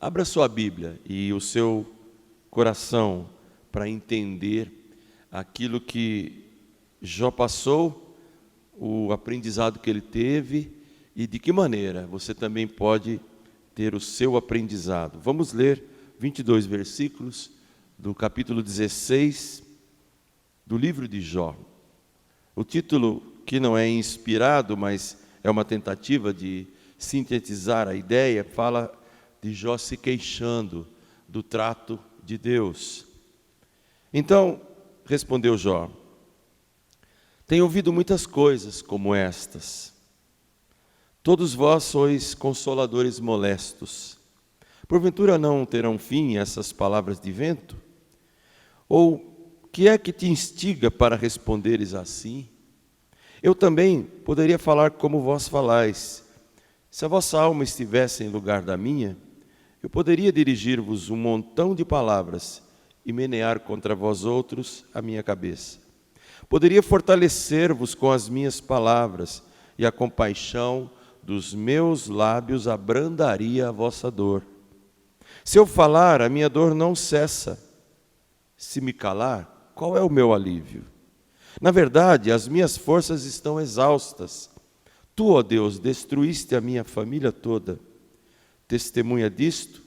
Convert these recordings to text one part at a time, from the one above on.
Abra sua Bíblia e o seu coração para entender aquilo que Jó passou, o aprendizado que ele teve e de que maneira você também pode ter o seu aprendizado. Vamos ler 22 versículos do capítulo 16 do livro de Jó. O título, que não é inspirado, mas é uma tentativa de sintetizar a ideia, fala de Jó se queixando do trato de Deus. Então, respondeu Jó: tenho ouvido muitas coisas como estas. Todos vós sois consoladores molestos. Porventura não terão fim essas palavras de vento? Ou que é que te instiga para responderes assim? Eu também poderia falar como vós falais. Se a vossa alma estivesse em lugar da minha, eu poderia dirigir-vos um montão de palavras e menear contra vós outros a minha cabeça. Poderia fortalecer-vos com as minhas palavras, e a compaixão dos meus lábios abrandaria a vossa dor. Se eu falar, a minha dor não cessa. Se me calar, qual é o meu alívio? Na verdade, as minhas forças estão exaustas. Tu, ó Deus, destruíste a minha família toda. Testemunha disto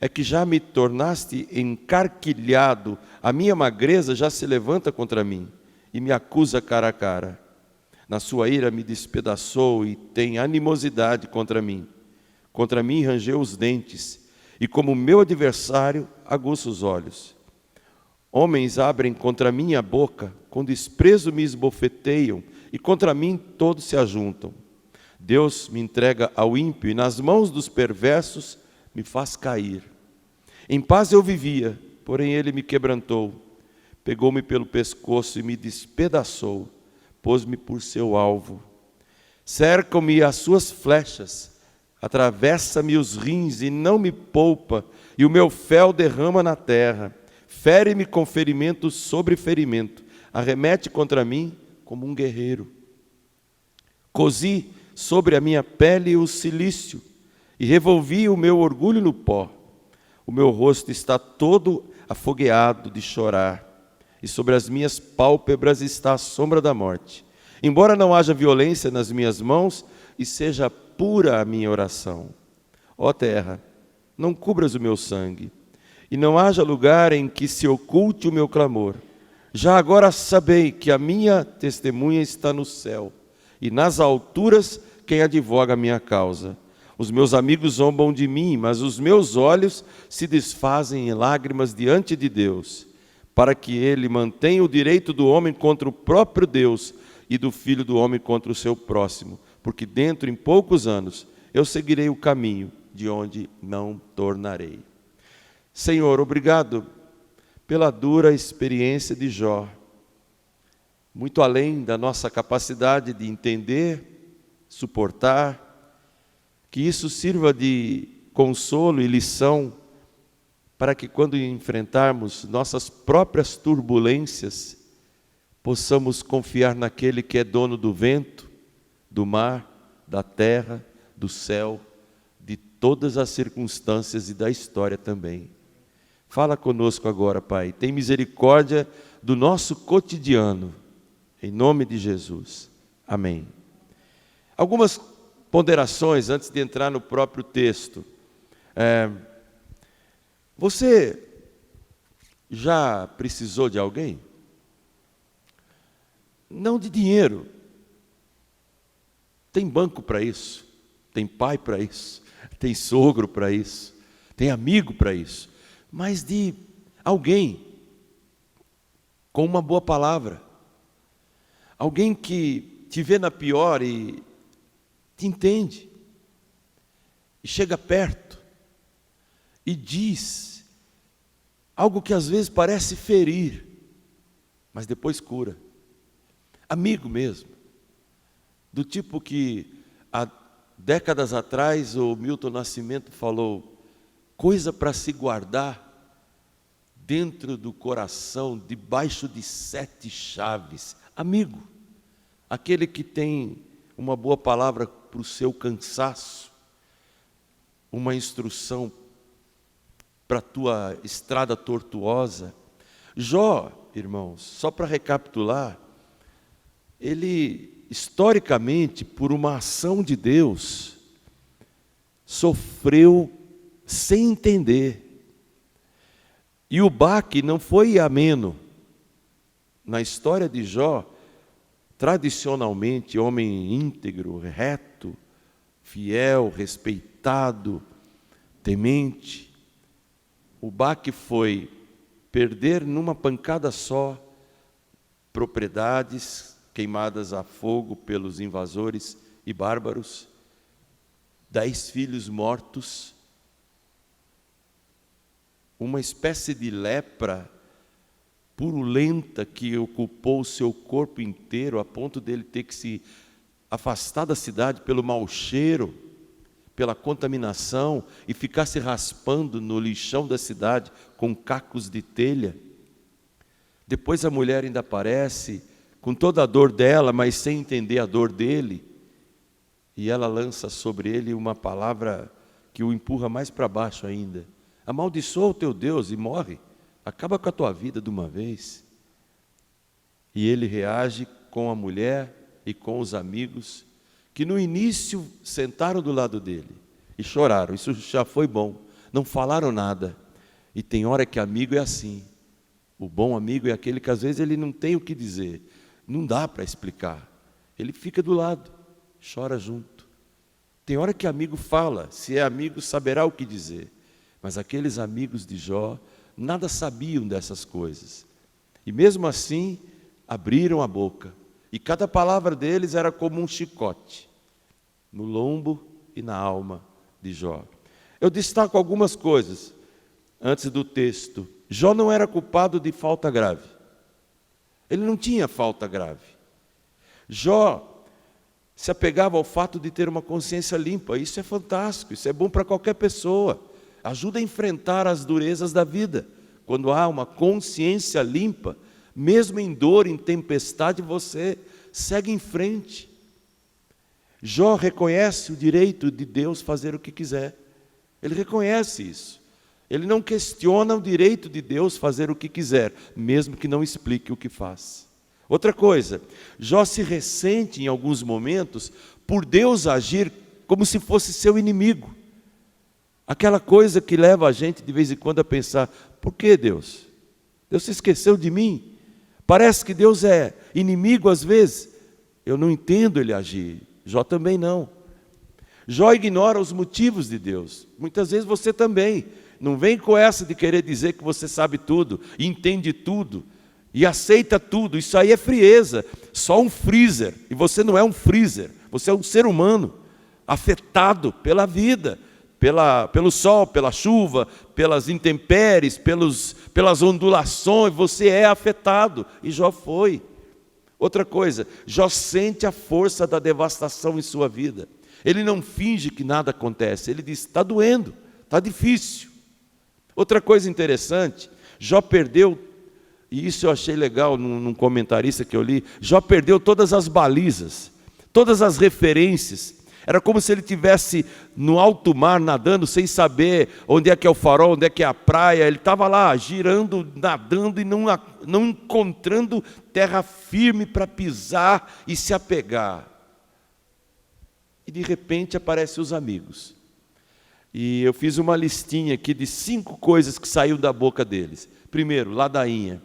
é que já me tornaste encarquilhado, a minha magreza já se levanta contra mim e me acusa cara a cara. Na sua ira me despedaçou e tem animosidade contra mim. Contra mim rangeu os dentes e, como meu adversário, aguça os olhos. Homens abrem contra mim a boca, com desprezo me esbofeteiam e contra mim todos se ajuntam. Deus me entrega ao ímpio e nas mãos dos perversos me faz cair. Em paz eu vivia, porém ele me quebrantou. Pegou-me pelo pescoço e me despedaçou, pôs-me por seu alvo. Cercam-me as suas flechas, atravessa-me os rins e não me poupa, e o meu fel derrama na terra. Fere-me com ferimento sobre ferimento, arremete contra mim como um guerreiro. Cozi sobre a minha pele o cilício e revolvi o meu orgulho no pó. O meu rosto está todo afogueado de chorar, e sobre as minhas pálpebras está a sombra da morte. Embora não haja violência nas minhas mãos e seja pura a minha oração. Ó terra, não cubras o meu sangue, e não haja lugar em que se oculte o meu clamor. Já agora sabei que a minha testemunha está no céu, e nas alturas quem advoga a minha causa. Os meus amigos zombam de mim, mas os meus olhos se desfazem em lágrimas diante de Deus, para que ele mantenha o direito do homem contra o próprio Deus e do filho do homem contra o seu próximo, porque dentro em poucos anos eu seguirei o caminho de onde não tornarei. Senhor, obrigado pela dura experiência de Jó, muito além da nossa capacidade de entender, suportar, que isso sirva de consolo e lição para que quando enfrentarmos nossas próprias turbulências, possamos confiar naquele que é dono do vento, do mar, da terra, do céu, de todas as circunstâncias e da história também. Fala conosco agora, Pai. Tem misericórdia do nosso cotidiano. Em nome de Jesus. Amém. Algumas ponderações antes de entrar no próprio texto. Você já precisou de alguém? Não de dinheiro. Tem banco para isso. Tem pai para isso. Tem sogro para isso. Tem amigo para isso. Mas de alguém com uma boa palavra. Alguém que te vê na pior e te entende. E chega perto e diz algo que às vezes parece ferir, mas depois cura. Amigo mesmo. Do tipo que há décadas atrás o Milton Nascimento falou: coisa para se guardar dentro do coração, debaixo de 7 chaves. Amigo, aquele que tem uma boa palavra para o seu cansaço, uma instrução para a tua estrada tortuosa. Jó, irmãos, só para recapitular, ele, historicamente, por uma ação de Deus, sofreu sem entender. E o baque não foi ameno. Na história de Jó, tradicionalmente, homem íntegro, reto, fiel, respeitado, temente, o baque foi perder numa pancada só propriedades queimadas a fogo pelos invasores e bárbaros, 10 filhos mortos, uma espécie de lepra purulenta que ocupou o seu corpo inteiro, a ponto dele ter que se afastar da cidade pelo mau cheiro, pela contaminação, e ficar se raspando no lixão da cidade com cacos de telha. Depois a mulher ainda aparece com toda a dor dela, mas sem entender a dor dele, e ela lança sobre ele uma palavra que o empurra mais para baixo ainda: amaldiçoa o teu Deus e morre, acaba com a tua vida de uma vez. E ele reage com a mulher e com os amigos, que no início sentaram do lado dele e choraram. Isso já foi bom, não falaram nada. E tem hora que amigo é assim. O bom amigo é aquele que às vezes ele não tem o que dizer, não dá para explicar. Ele fica do lado, chora junto. Tem hora que amigo fala, se é amigo saberá o que dizer. Mas aqueles amigos de Jó nada sabiam dessas coisas. E mesmo assim, abriram a boca. E cada palavra deles era como um chicote, no lombo e na alma de Jó. Eu destaco algumas coisas antes do texto. Jó não era culpado de falta grave. Ele não tinha falta grave. Jó se apegava ao fato de ter uma consciência limpa. Isso é fantástico, isso é bom para qualquer pessoa. Ajuda a enfrentar as durezas da vida. Quando há uma consciência limpa, mesmo em dor, em tempestade, você segue em frente. Jó reconhece o direito de Deus fazer o que quiser. Ele reconhece isso. Ele não questiona o direito de Deus fazer o que quiser, mesmo que não explique o que faz. Outra coisa, Jó se ressente em alguns momentos por Deus agir como se fosse seu inimigo. Aquela coisa que leva a gente de vez em quando a pensar: por que Deus? Deus se esqueceu de mim? Parece que Deus é inimigo às vezes. Eu não entendo ele agir. Jó também não. Jó ignora os motivos de Deus. Muitas vezes você também. Não vem com essa de querer dizer que você sabe tudo, entende tudo e aceita tudo. Isso aí é frieza. Só um freezer. E você não é um freezer. Você é um ser humano afetado pela vida, pelo sol, pela chuva, pelas intempéries, pelas ondulações. Você é afetado. E Jó foi. Outra coisa, Jó sente a força da devastação em sua vida. Ele não finge que nada acontece. Ele diz: está doendo, está difícil. Outra coisa interessante, Jó perdeu, e isso eu achei legal num comentarista que eu li, Jó perdeu todas as balizas, todas as referências. Era como se ele estivesse no alto mar nadando sem saber onde é que é o farol, onde é que é a praia. Ele estava lá girando, nadando e não encontrando terra firme para pisar e se apegar. E de repente aparecem os amigos. E eu fiz uma listinha aqui de 5 coisas que saíram da boca deles. Primeiro, ladainha.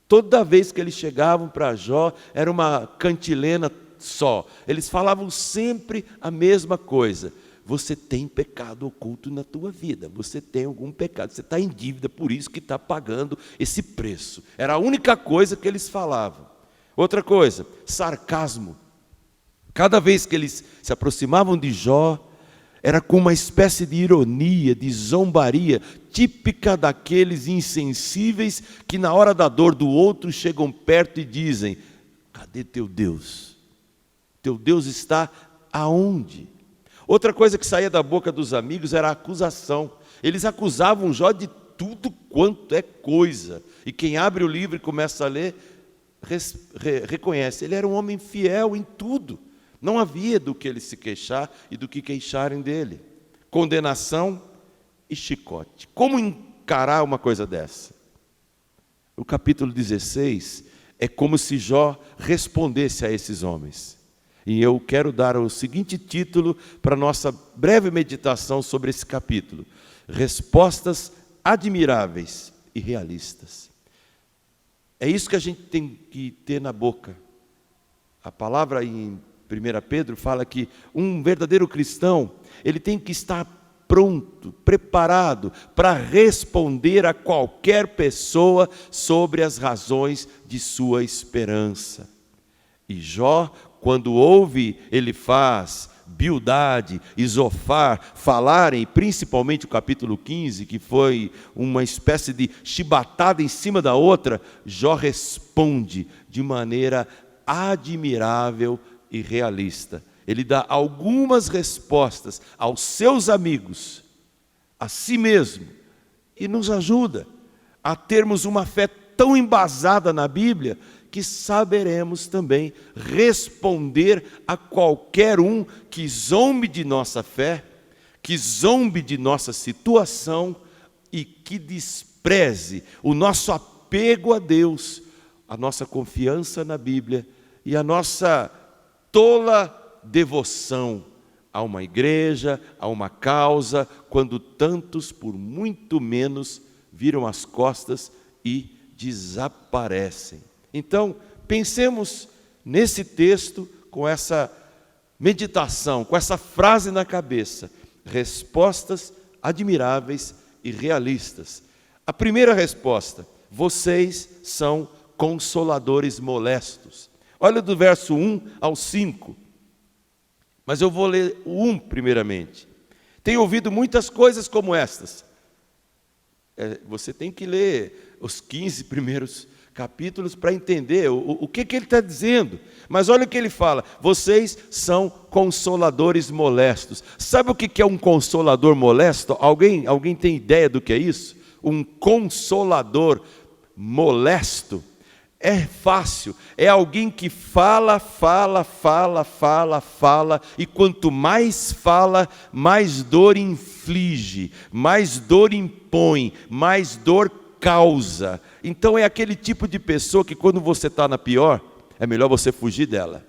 Toda vez que eles chegavam para Jó, era uma cantilena só. Eles falavam sempre a mesma coisa: você tem pecado oculto na tua vida, você tem algum pecado, você está em dívida, por isso que está pagando esse preço. Era a única coisa que eles falavam. Outra coisa, sarcasmo. Cada vez que eles se aproximavam de Jó, era com uma espécie de ironia, de zombaria, típica daqueles insensíveis que na hora da dor do outro chegam perto e dizem: cadê teu Deus? Teu Deus está aonde? Outra coisa que saía da boca dos amigos era a acusação. Eles acusavam Jó de tudo quanto é coisa. E quem abre o livro e começa a ler, reconhece, ele era um homem fiel em tudo. Não havia do que ele se queixar e do que queixarem dele. Condenação e chicote. Como encarar uma coisa dessa? O capítulo 16 é como se Jó respondesse a esses homens. E eu quero dar o seguinte título para a nossa breve meditação sobre esse capítulo: Respostas admiráveis e realistas. É isso que a gente tem que ter na boca. A palavra em 1 Pedro fala que um verdadeiro cristão, ele tem que estar pronto, preparado para responder a qualquer pessoa sobre as razões de sua esperança. E Jó, quando ouve Elifaz, Bildade e Zofar falarem, principalmente o capítulo 15, que foi uma espécie de chibatada em cima da outra, Jó responde de maneira admirável e realista. Ele dá algumas respostas aos seus amigos, a si mesmo, e nos ajuda a termos uma fé tão embasada na Bíblia que saberemos também responder a qualquer um que zombe de nossa fé, que zombe de nossa situação e que despreze o nosso apego a Deus, a nossa confiança na Bíblia e a nossa tola devoção a uma igreja, a uma causa, quando tantos por muito menos viram as costas e desaparecem. Então, pensemos nesse texto com essa meditação, com essa frase na cabeça: respostas admiráveis e realistas. A primeira resposta: vocês são consoladores molestos. Olha do verso 1 ao 5. Mas eu vou ler o 1 primeiramente. Tenho ouvido muitas coisas como estas. Você tem que ler os 15 primeiros capítulos para entender o que ele está dizendo. Mas olha o que ele fala: vocês são consoladores molestos. Sabe o que é um consolador molesto? Alguém tem ideia do que é isso? Um consolador molesto. É fácil, é alguém que fala, e quanto mais fala, mais dor inflige, mais dor impõe, mais dor causa. Então é aquele tipo de pessoa que quando você está na pior, é melhor você fugir dela.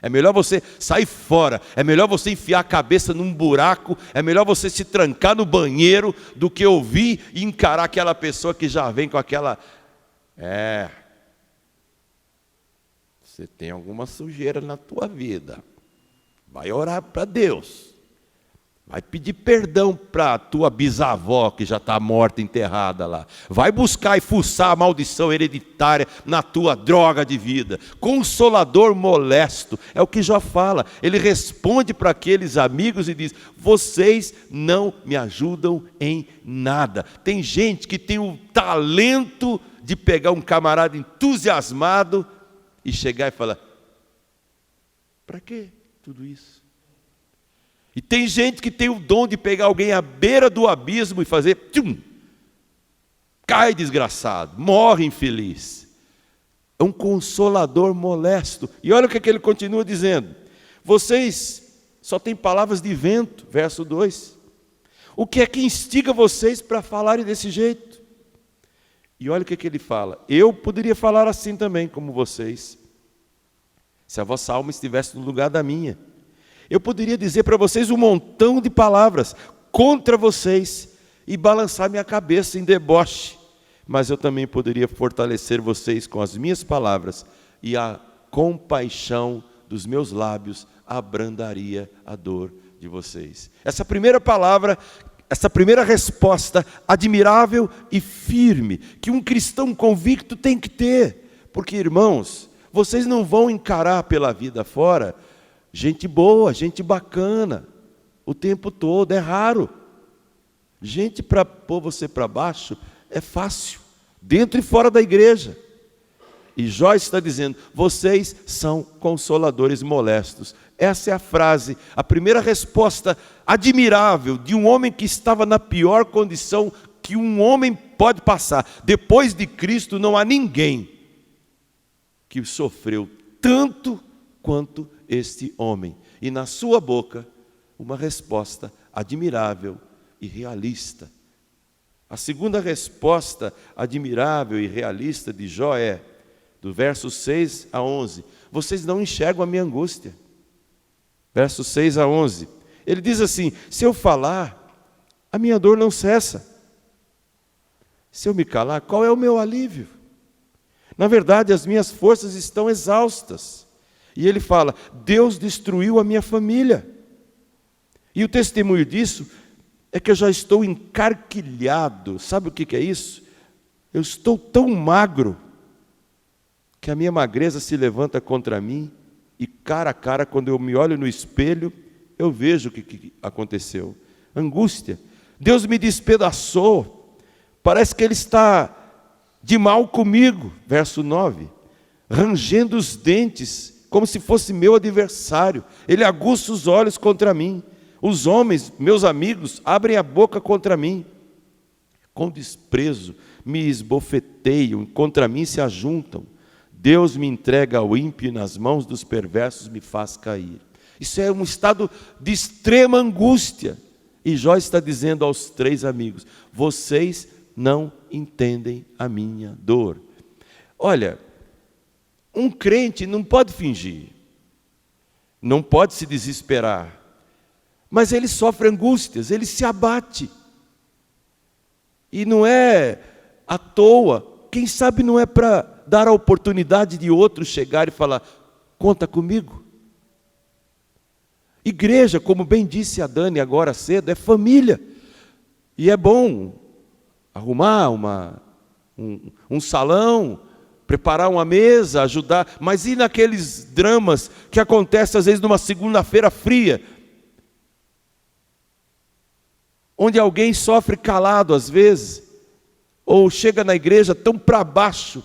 É melhor você sair fora, é melhor você enfiar a cabeça num buraco, é melhor você se trancar no banheiro do que ouvir e encarar aquela pessoa que já vem com aquela... Você tem alguma sujeira na tua vida. Vai orar para Deus. Vai pedir perdão para a tua bisavó que já está morta, enterrada lá. Vai buscar e fuçar a maldição hereditária na tua droga de vida. Consolador molesto, é o que Jó fala. Ele responde para aqueles amigos e diz: vocês não me ajudam em nada. Tem gente que tem o talento de pegar um camarada entusiasmado e chegar e falar: para que tudo isso? E tem gente que tem o dom de pegar alguém à beira do abismo e fazer tchum, cai desgraçado, morre infeliz. É um consolador molesto. E olha o que ele continua dizendo: vocês só têm palavras de vento, verso 2. O que é que instiga vocês para falarem desse jeito? E olha o que ele fala: eu poderia falar assim também como vocês, se a vossa alma estivesse no lugar da minha. Eu poderia dizer para vocês um montão de palavras contra vocês e balançar minha cabeça em deboche, mas eu também poderia fortalecer vocês com as minhas palavras, e a compaixão dos meus lábios abrandaria a dor de vocês. Essa primeira palavra, essa primeira resposta admirável e firme, que um cristão convicto tem que ter, porque, irmãos, vocês não vão encarar pela vida fora gente boa, gente bacana, o tempo todo. É raro. Gente para pôr você para baixo é fácil, dentro e fora da igreja. E Jó está dizendo: vocês são consoladores molestos. Essa é a frase, a primeira resposta admirável de um homem que estava na pior condição que um homem pode passar. Depois de Cristo não há ninguém que sofreu tanto quanto este homem. E na sua boca, uma resposta admirável e realista. A segunda resposta admirável e realista de Jó é, do verso 6 a 11, vocês não enxergam a minha angústia. Verso 6 a 11, ele diz assim, se eu falar, a minha dor não cessa. Se eu me calar, qual é o meu alívio? Na verdade, as minhas forças estão exaustas. E ele fala, Deus destruiu a minha família. E o testemunho disso é que eu já estou encarquilhado. Sabe o que é isso? Eu estou tão magro que a minha magreza se levanta contra mim e cara a cara, quando eu me olho no espelho, eu vejo o que aconteceu. Angústia. Deus me despedaçou. Parece que Ele está de mal comigo. Verso 9. Rangendo os dentes, como se fosse meu adversário. Ele aguça os olhos contra mim. Os homens, meus amigos, abrem a boca contra mim. Com desprezo me esbofeteiam, contra mim se ajuntam. Deus me entrega ao ímpio e nas mãos dos perversos me faz cair. Isso é um estado de extrema angústia. E Jó está dizendo aos 3 amigos, vocês não entendem a minha dor. Olha, um crente não pode fingir, não pode se desesperar, mas ele sofre angústias, ele se abate. E não é à toa, quem sabe não é para dar a oportunidade de outro chegar e falar, conta comigo. Igreja, como bem disse a Dani agora cedo, é família. E é bom arrumar um salão, preparar uma mesa, ajudar. Mas e naqueles dramas que acontecem às vezes numa segunda-feira fria? Onde alguém sofre calado às vezes, ou chega na igreja tão para baixo,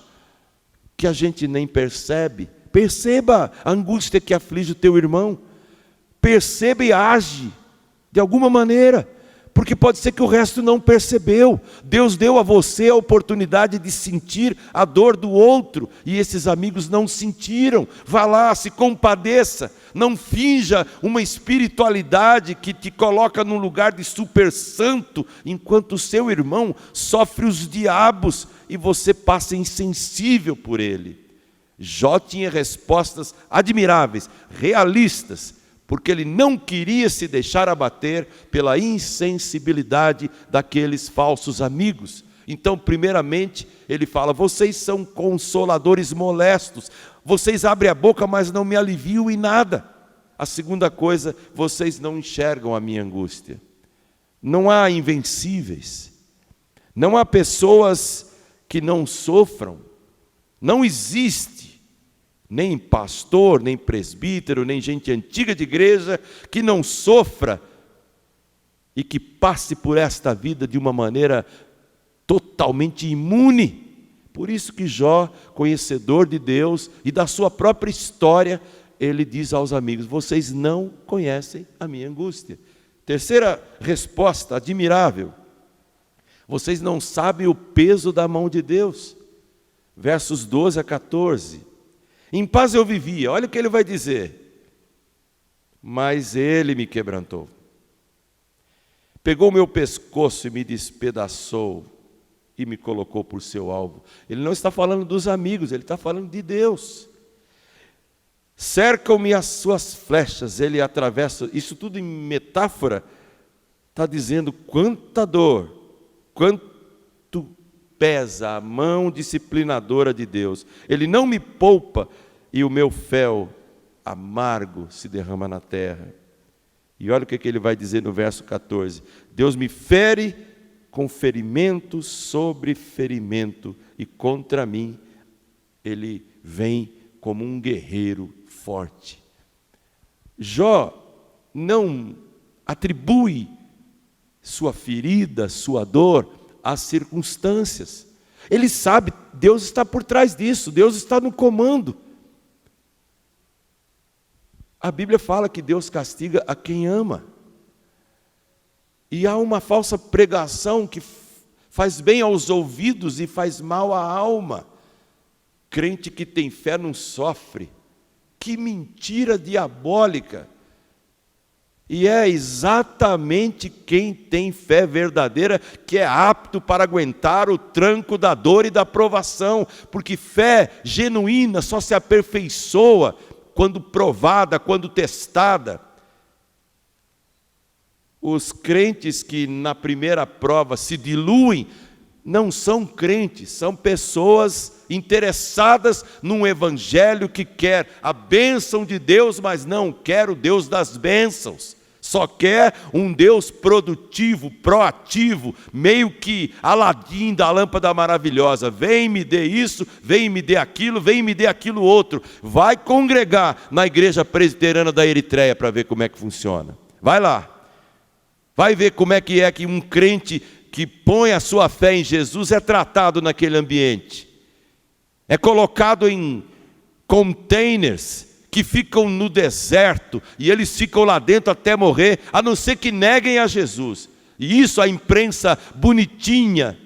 que a gente nem percebe. Perceba a angústia que aflige o teu irmão. Perceba e age de alguma maneira, porque pode ser que o resto não percebeu. Deus deu a você a oportunidade de sentir a dor do outro, e esses amigos não sentiram. Vá lá, se compadeça, não finja uma espiritualidade que te coloca num lugar de super santo, enquanto o seu irmão sofre os diabos e você passa insensível por ele. Jó tinha respostas admiráveis, realistas, porque ele não queria se deixar abater pela insensibilidade daqueles falsos amigos. Então, primeiramente, ele fala, vocês são consoladores molestos, vocês abrem a boca, mas não me aliviam em nada. A segunda coisa, vocês não enxergam a minha angústia. Não há invencíveis, não há pessoas que não sofram, não existe nem pastor, nem presbítero, nem gente antiga de igreja que não sofra e que passe por esta vida de uma maneira totalmente imune. Por isso que Jó, conhecedor de Deus e da sua própria história, ele diz aos amigos, vocês não conhecem a minha angústia. Terceira resposta admirável, vocês não sabem o peso da mão de Deus. Versos 12 a 14. Em paz eu vivia, olha o que ele vai dizer. Mas ele me quebrantou. Pegou meu pescoço e me despedaçou e me colocou por seu alvo. Ele não está falando dos amigos, ele está falando de Deus. Cercam-me as suas flechas, ele atravessa, isso tudo em metáfora, está dizendo quanta dor, quanto pesa a mão disciplinadora de Deus. Ele não me poupa e o meu fel amargo se derrama na terra. E olha o que ele vai dizer no verso 14. Deus me fere com ferimento sobre ferimento e contra mim ele vem como um guerreiro forte. Jó não atribui sua ferida, sua dor às circunstâncias. Ele sabe, Deus está por trás disso, Deus está no comando. A Bíblia fala que Deus castiga a quem ama. E há uma falsa pregação que faz bem aos ouvidos e faz mal à alma. Crente que tem fé não sofre. Que mentira diabólica! E é exatamente quem tem fé verdadeira que é apto para aguentar o tranco da dor e da provação, porque fé genuína só se aperfeiçoa quando provada, quando testada. Os crentes que na primeira prova se diluem, não são crentes, são pessoas interessadas num evangelho que quer a bênção de Deus, mas não quer o Deus das bênçãos. Só quer um Deus produtivo, proativo, meio que Aladim da lâmpada maravilhosa. Vem me dê isso, vem me dê aquilo, vem me dê aquilo outro. Vai congregar na igreja presbiteriana da Eritreia para ver como é que funciona. Vai lá. Vai ver como é que um crente que põe a sua fé em Jesus é tratado naquele ambiente. É colocado em containers que ficam no deserto, e eles ficam lá dentro até morrer, a não ser que neguem a Jesus. E isso a imprensa bonitinha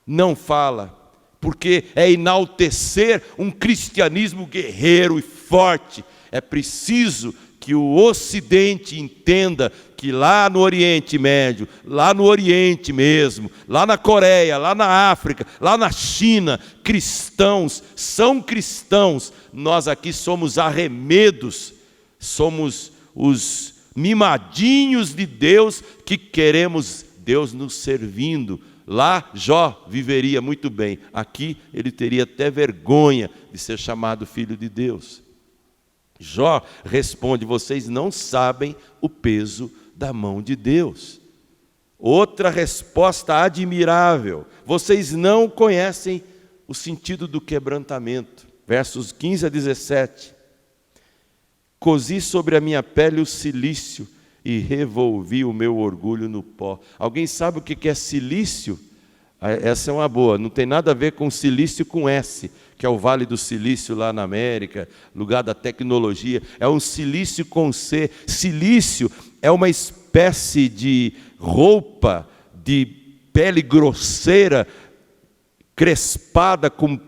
não fala, porque é enaltecer um cristianismo guerreiro e forte. É preciso que o Ocidente entenda que lá no Oriente Médio, lá no Oriente mesmo, lá na Coreia, lá na África, lá na China, cristãos são cristãos. Nós aqui somos arremedos, somos os mimadinhos de Deus que queremos Deus nos servindo. Lá Jó viveria muito bem, aqui ele teria até vergonha de ser chamado filho de Deus. Jó responde: vocês não sabem o peso da mão de Deus. Outra resposta admirável: vocês não conhecem o sentido do quebrantamento. Versos 15 a 17. Cozi sobre a minha pele o cilício e revolvi o meu orgulho no pó. Alguém sabe o que é cilício? Essa é uma boa, não tem nada a ver com silício com S, que é o Vale do Silício lá na América, lugar da tecnologia. É um silício com C. Silício é uma espécie de roupa de pele grosseira, crespada com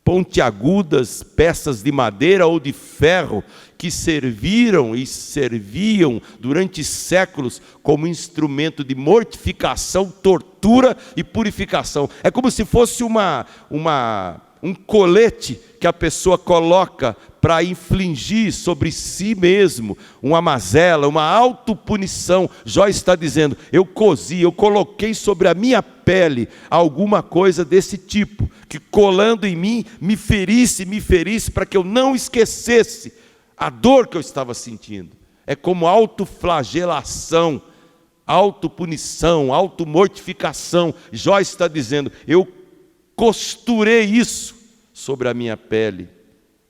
pontiagudas, peças de madeira ou de ferro, que serviram e serviam durante séculos como instrumento de mortificação, tortura e purificação. É como se fosse um colete que a pessoa coloca para infligir sobre si mesmo uma mazela, uma autopunição. Jó está dizendo: eu cozi, eu coloquei sobre a minha pele alguma coisa desse tipo, que colando em mim me ferisse para que eu não esquecesse a dor que eu estava sentindo. É como autoflagelação, autopunição, automortificação. Jó está dizendo: eu costurei isso sobre a minha pele.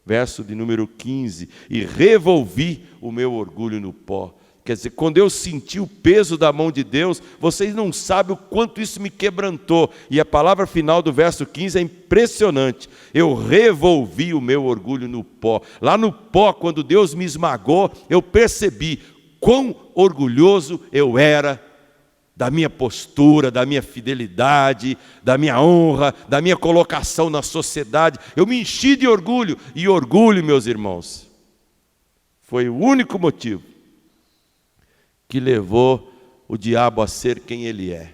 Verso de número 15: e revolvi o meu orgulho no pó. Quer dizer, quando eu senti o peso da mão de Deus, vocês não sabem o quanto isso me quebrantou. E a palavra final do verso 15 é impressionante: eu revolvi o meu orgulho no pó. Lá no pó, quando Deus me esmagou, eu percebi quão orgulhoso eu era da minha postura, da minha fidelidade, da minha honra, da minha colocação na sociedade. Eu me enchi de orgulho. E orgulho, meus irmãos, foi o único motivo que levou o diabo a ser quem ele é.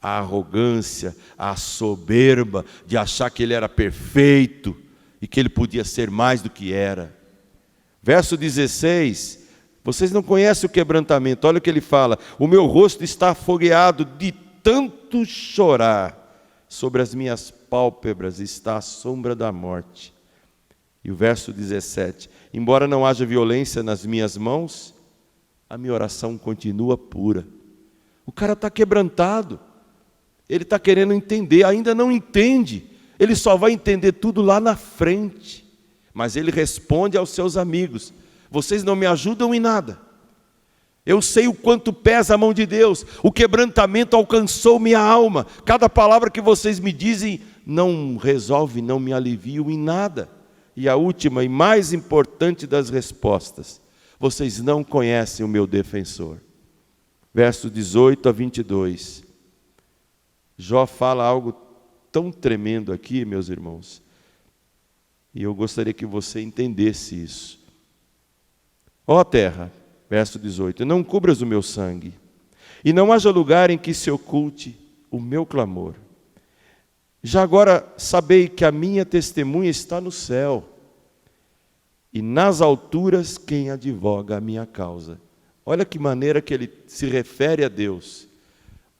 A arrogância, a soberba de achar que ele era perfeito e que ele podia ser mais do que era. Verso 16: vocês não conhecem o quebrantamento. Olha o que ele fala: o meu rosto está afogueado de tanto chorar, sobre as minhas pálpebras está a sombra da morte. E o verso 17: embora não haja violência nas minhas mãos, a minha oração continua pura. O cara está quebrantado, ele está querendo entender, ainda não entende, ele só vai entender tudo lá na frente. Mas ele responde aos seus amigos: vocês não me ajudam em nada. Eu sei o quanto pesa a mão de Deus. O quebrantamento alcançou minha alma. Cada palavra que vocês me dizem não resolve, não me aliviam em nada. E a última e mais importante das respostas: vocês não conhecem o meu defensor. Verso 18 a 22. Jó fala algo tão tremendo aqui, meus irmãos, e eu gostaria que você entendesse isso. Ó terra, Verso 18: não cubras o meu sangue, e não haja lugar em que se oculte o meu clamor. Já agora sabei que a minha testemunha está no céu, e nas alturas quem advoga a minha causa. Olha que maneira que ele se refere a Deus.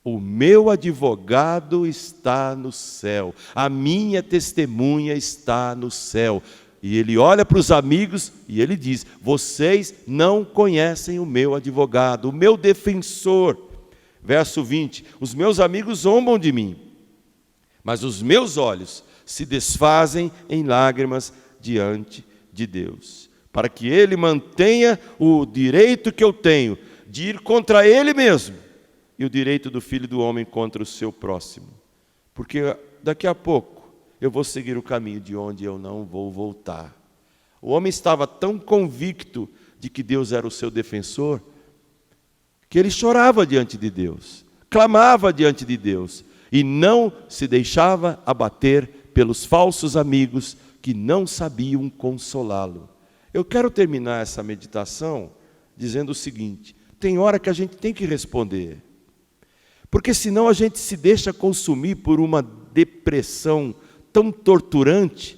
O meu advogado está no céu, a minha testemunha está no céu. E ele olha para os amigos e ele diz: vocês não conhecem o meu advogado, o meu defensor. Verso 20: os meus amigos zombam de mim, mas os meus olhos se desfazem em lágrimas diante de Deus, para que ele mantenha o direito que eu tenho de ir contra ele mesmo, e o direito do Filho do Homem contra o seu próximo. Porque daqui a pouco eu vou seguir o caminho de onde eu não vou voltar. O homem estava tão convicto de que Deus era o seu defensor, que ele chorava diante de Deus, clamava diante de Deus, e não se deixava abater pelos falsos amigos que não sabiam consolá-lo. Eu quero terminar essa meditação dizendo o seguinte: tem hora que a gente tem que responder, porque senão a gente se deixa consumir por uma depressão tão torturante,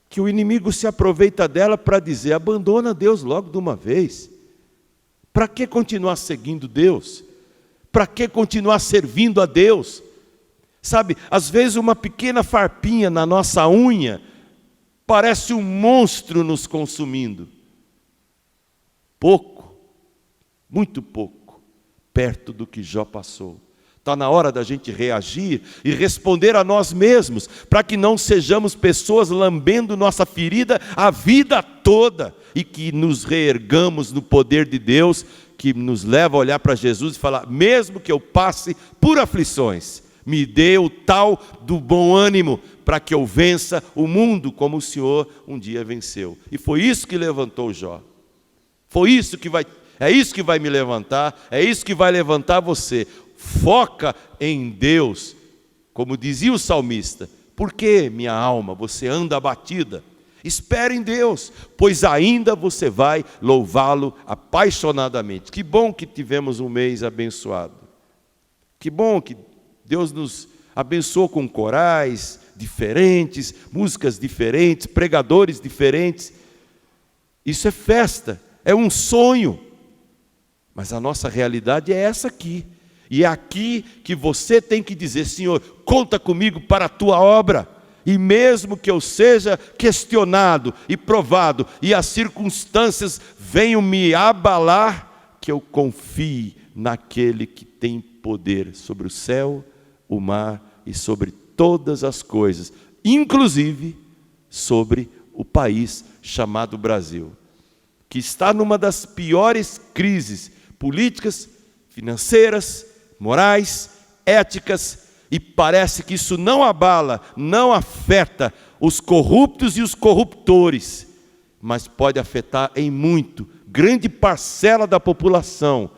que o inimigo se aproveita dela para dizer: abandona Deus logo de uma vez. Para que continuar seguindo Deus? Para que continuar servindo a Deus? Sabe, às vezes uma pequena farpinha na nossa unha parece um monstro nos consumindo. Pouco, muito pouco, perto do que Jó passou. Está na hora da gente reagir e responder a nós mesmos, para que não sejamos pessoas lambendo nossa ferida a vida toda, e que nos reergamos no poder de Deus, que nos leva a olhar para Jesus e falar: mesmo que eu passe por aflições, me dê o tal do bom ânimo, para que eu vença o mundo como o Senhor um dia venceu. E foi isso que levantou Jó. É isso que vai me levantar, é isso que vai levantar você. Foca em Deus, como dizia o salmista: por que, minha alma, você anda abatida? Espere em Deus, pois ainda você vai louvá-lo apaixonadamente. Que bom que tivemos um mês abençoado. Que bom que Deus nos abençoou com corais diferentes, músicas diferentes, pregadores diferentes. Isso é festa, é um sonho. Mas a nossa realidade é essa aqui. E é aqui que você tem que dizer: Senhor, conta comigo para a tua obra. E mesmo que eu seja questionado e provado, e as circunstâncias venham me abalar, que eu confie naquele que tem poder sobre o céu, o mar e sobre todas as coisas, inclusive sobre o país chamado Brasil, que está numa das piores crises políticas, financeiras, morais, éticas, e parece que isso não abala, não afeta os corruptos e os corruptores, mas pode afetar em muito, grande parcela da população,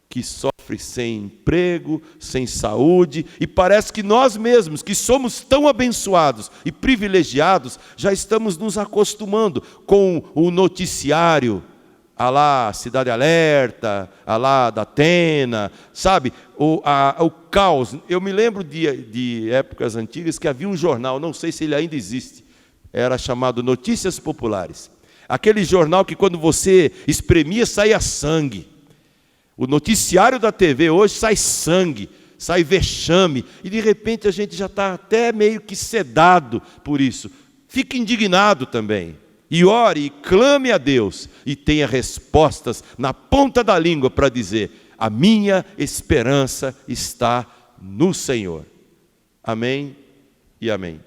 que sofre sem emprego, sem saúde, e parece que nós mesmos, que somos tão abençoados e privilegiados, já estamos nos acostumando com o noticiário, a lá Cidade Alerta, a lá da Atena, sabe, o caos. Eu me lembro de épocas antigas que havia um jornal, não sei se ele ainda existe, era chamado Notícias Populares. Aquele jornal que quando você espremia saía sangue. O noticiário da TV hoje sai sangue, sai vexame, e de repente a gente já está até meio que sedado por isso. Fique indignado também. E ore e clame a Deus, e tenha respostas na ponta da língua para dizer: a minha esperança está no Senhor. Amém e amém.